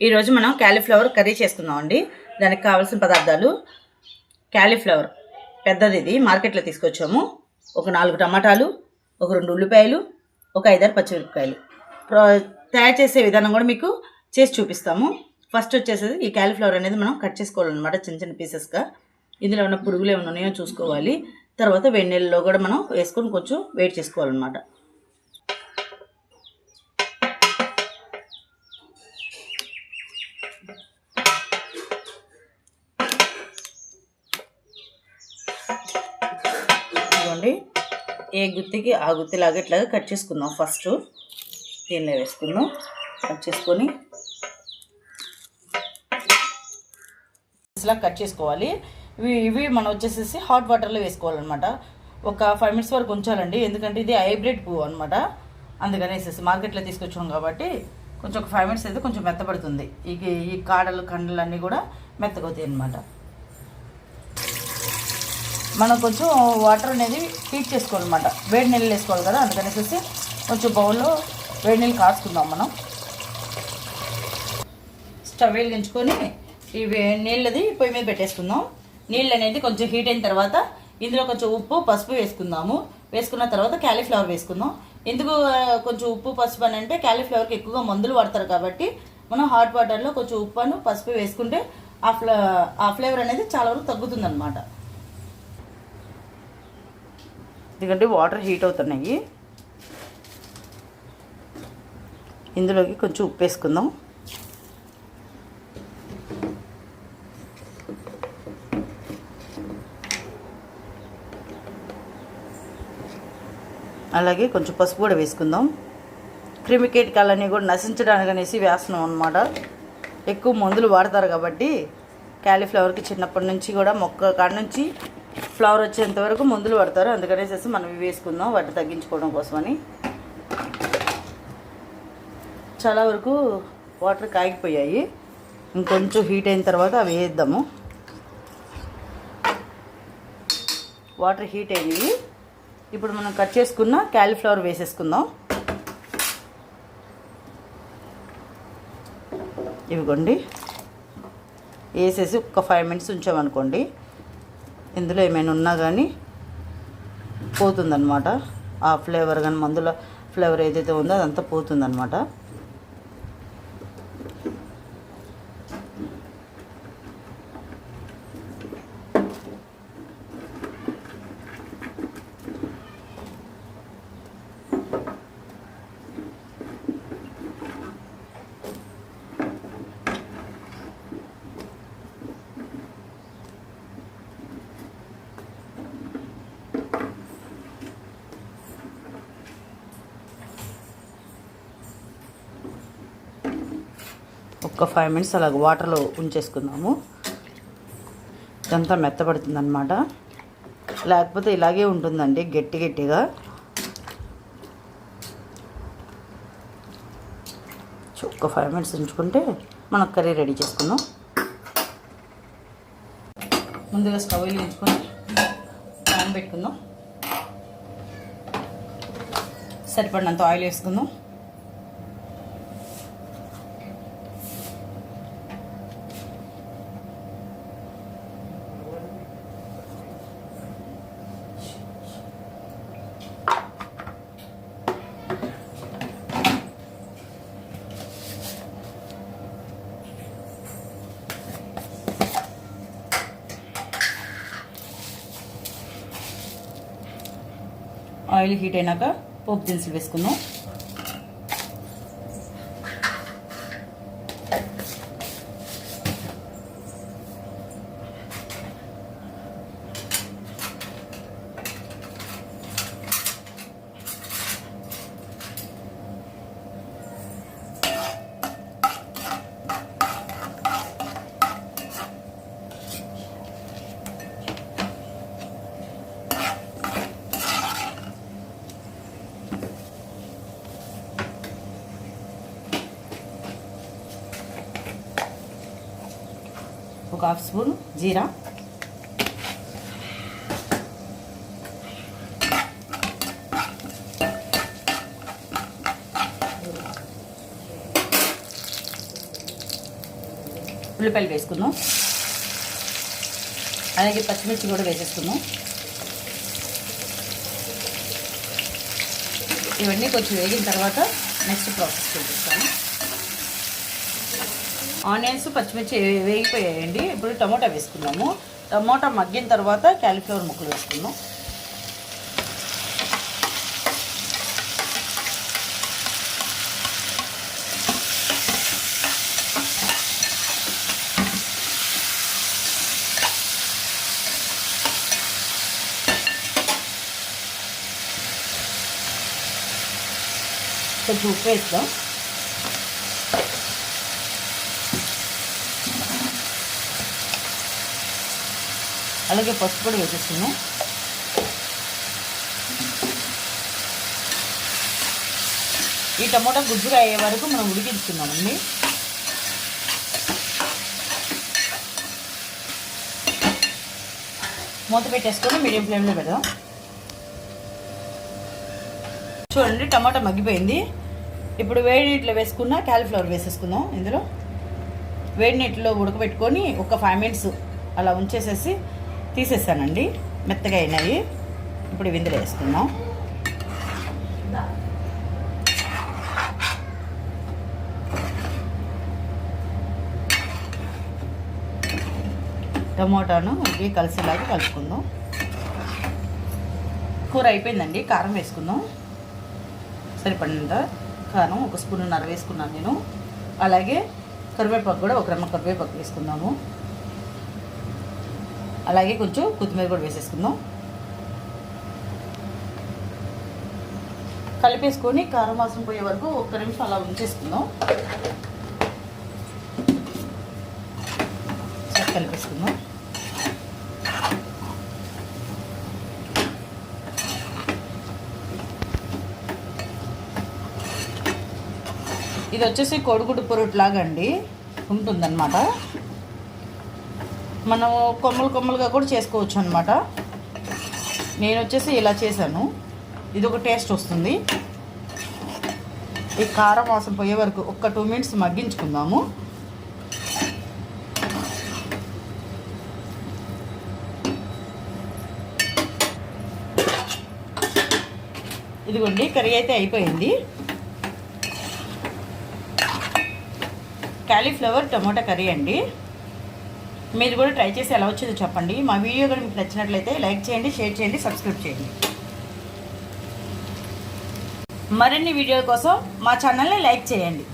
ఈరోజు మనం cauliflower curry చేసుకుందామండి. దానికి కావాల్సిన పదార్థాలు: క్యాలీఫ్లవర్ పెద్దది, ఇది మార్కెట్లో తీసుకొచ్చాము. ఒక 4 టమాటాలు, ఒక 2 ఉల్లిపాయలు, ఒక 5-6 పచ్చిమిరపకాయలు. తయారు చేసే విధానం కూడా మీకు చేసి చూపిస్తాము. ఫస్ట్ వచ్చేసి ఈ క్యాలీఫ్లవర్ అనేది మనం కట్ చేసుకోవాలన్నమాట, చిన్న చిన్న పీసెస్గా. ఇందులో ఉన్న పురుగులు ఏమైనా ఉన్నాయో చూసుకోవాలి. తర్వాత వేడి నీళ్ళలో కూడా మనం వేసుకొని కొంచెం వేడి చేసుకోవాలన్నమాట. ఇదిగోండి, ఏ గుత్తికి ఆ గుత్తిలాగా ఇట్లాగా కట్ చేసుకుందాం. ఫస్ట్ దీనిలో వేసుకుందాం. కట్ చేసుకొని ఇలా కట్ చేసుకోవాలి. ఇవి మనం వచ్చేసేసి హాట్ వాటర్లో వేసుకోవాలన్నమాట. ఒక 5 minutes వరకు ఉంచాలండి, ఎందుకంటే ఇది హైబ్రిడ్ పువ్వు అనమాట. అందుకనేసేసి మార్కెట్లో తీసుకొచ్చాం కాబట్టి కొంచెం ఒక 5 minutes అయితే కొంచెం మెత్తపడుతుంది. ఈ కాడలు కండలు అన్నీ కూడా మెత్తగవుతాయి అన్నమాట. మనం కొంచెం వాటర్ అనేది హీట్ చేసుకోవాలన్నమాట. వేడి నీళ్ళు వేసుకోవాలి కదా, అందుకనేసి కొంచెం బౌల్లో వేడి నీళ్ళు కాచుకుందాం. మనం స్టవ్ వెలిగించుకొని ఈ నీళ్ళది పొయ్యి మీద పెట్టేసుకుందాం. నీళ్ళు అనేది కొంచెం హీట్ అయిన తర్వాత ఇందులో కొంచెం ఉప్పు పసుపు వేసుకుందాము. వేసుకున్న తర్వాత క్యాలీఫ్లవర్ వేసుకుందాం. ఎందుకు కొంచెం ఉప్పు పసుపు అని అంటే, క్యాలీఫ్లవర్కి ఎక్కువగా మందులు వాడతారు కాబట్టి మనం హాట్ వాటర్లో కొంచెం ఉప్పును పసుపు వేసుకుంటే ఆ ఫ్లేవర్ అనేది చాలా వరకు తగ్గుతుంది అన్నమాట. ఎందుకంటే వాటర్ హీట్ అవుతున్నాయి. ఇందులోకి కొంచెం ఉప్పు వేసుకుందాం. అలాగే కొంచెం పసుపు కూడా వేసుకుందాం. క్రిమికీటకాలన్నీ కూడా నశించడానికి అనేసి వేస్తున్నాం అన్నమాట. ఎక్కువ మందులు వాడతారు కాబట్టి క్యాలీఫ్లవర్కి చిన్నప్పటి నుంచి కూడా మొక్క కాడ నుంచి ఫ్లవర్ వచ్చేంత వరకు మందులు పడతారు. అందుకనేసి మనం ఇవి వేసుకుందాం, వాటిని తగ్గించుకోవడం కోసమని. చాలా వరకు వాటర్ కాగిపోయాయి. ఇంకొంచెం హీట్ అయిన తర్వాత అవి వేద్దాము. వాటర్ హీట్ అయినవి. ఇప్పుడు మనం కట్ చేసుకున్న క్యాలీఫ్లవర్ వేసేసుకుందాం. ఇవిగోండి, వేసేసి ఒక 5 minutes ఉంచామనుకోండి, ఇందులో ఏమైనా ఉన్నా కానీ పోతుందన్నమాట. ఆ ఫ్లేవర్ కానీ మందుల ఫ్లేవర్ ఏదైతే ఉందో అదంతా పోతుందన్నమాట. ఒక 5 minutes అలాగ వాటర్లో ఉంచేసుకుందాము. ఇదంతా మెత్తపడుతుంది అన్నమాట. లేకపోతే ఇలాగే ఉంటుందండి, గట్టి గట్టిగా. ఒక 5 minutes ఉంచుకుంటే మనం కర్రీ రెడీ చేసుకుందాం. ముందుగా స్టవ్ వెలిగించుకొని ప్యాన్ పెట్టుకుందాం. సరిపడినంత ఆయిల్ వేసుకుందాం. ఆయిల్ హీట్ అయినాక పోపు దినుసులు వేసుకుందాం. ఒక 1/2 స్పూన్ జీరా, ఉల్లిపాయలు వేసుకుందాం. అలాగే పచ్చిమిర్చి కూడా వేసేసుకుందాం. ఇవన్నీ కొంచెం వేగిన తర్వాత నెక్స్ట్ ప్రాసెస్ చూపిస్తాను. ఆనియన్స్ పచ్చిమిర్చి వేగిపోయాయండి. ఇప్పుడు టమోటా వేసుకున్నాము. టమోటా మగ్గిన తర్వాత క్యాలీఫ్లవర్ ముక్కలు వేసుకుందాం. కొంచెం ఉప్పు వేస్తాం. అలాగే పసుపు కూడా వేసేస్తున్నాం. ఈ టమోటా గుజ్జుగా అయ్యే వరకు మనం ఉడికించుకున్నామండి. మూత పెట్టేసుకొని మీడియం ఫ్లేమ్లో పెడదాం. చూడండి టమాటా మగ్గిపోయింది. ఇప్పుడు వేడి నీటిలో వేసుకున్న క్యాలీఫ్లవర్ వేసేసుకుందాం. ఇందులో వేడి నీటిలో ఉడకబెట్టుకొని ఒక 5 minutes అలా ఉంచేసేసి తీసేసానండి. మెత్తగా అయినాయి. ఇప్పుడు ఇందులో వేసుకుందాం. టమోటాను ఇవి కలిసేలాగా కలుపుకుందాం. కూర అయిపోయిందండి. కారం వేసుకుందాం. సరిపడినంత కారం, 1 స్పూన్నర వేసుకున్నాను నేను. అలాగే కరివేపాకు కూడా 1 రెమ్మ కరివేపాకు వేసుకుందాము. అలాగే కొంచెం కొత్తిమీర కూడా వేసేసుకుందాం. కలిపేసుకొని కారం వాసన పోయే వరకు 1 నిమిషం అలా ఉంచేసుకుందాం. కలిపేసుకుందాం. ఇది వచ్చేసి కోడిగుడ్డు పొరుట్లాగా అండి ఉంటుందన్నమాట. మనం కొమ్మలుగా కూడా చేసుకోవచ్చు అనమాట. నేను వచ్చేసి ఇలా చేశాను. ఇది ఒక టేస్ట్ వస్తుంది. ఈ కారం వాసన పోయే వరకు ఒక 2 minutes మగ్గించుకుందాము. ఇదిగోండి కర్రీ అయితే అయిపోయింది. క్యాలీఫ్లవర్ టమోటా కర్రీ అండి. మీరు కూడా ట్రై చేసి ఎలా వచ్చిందో చెప్పండి. మా వీడియో కూడా మీకు నచ్చినట్లయితే లైక్ చేయండి, షేర్ చేయండి, సబ్స్క్రైబ్ చేయండి. మరిన్ని వీడియోల కోసం మా ఛానల్ని లైక్ చేయండి.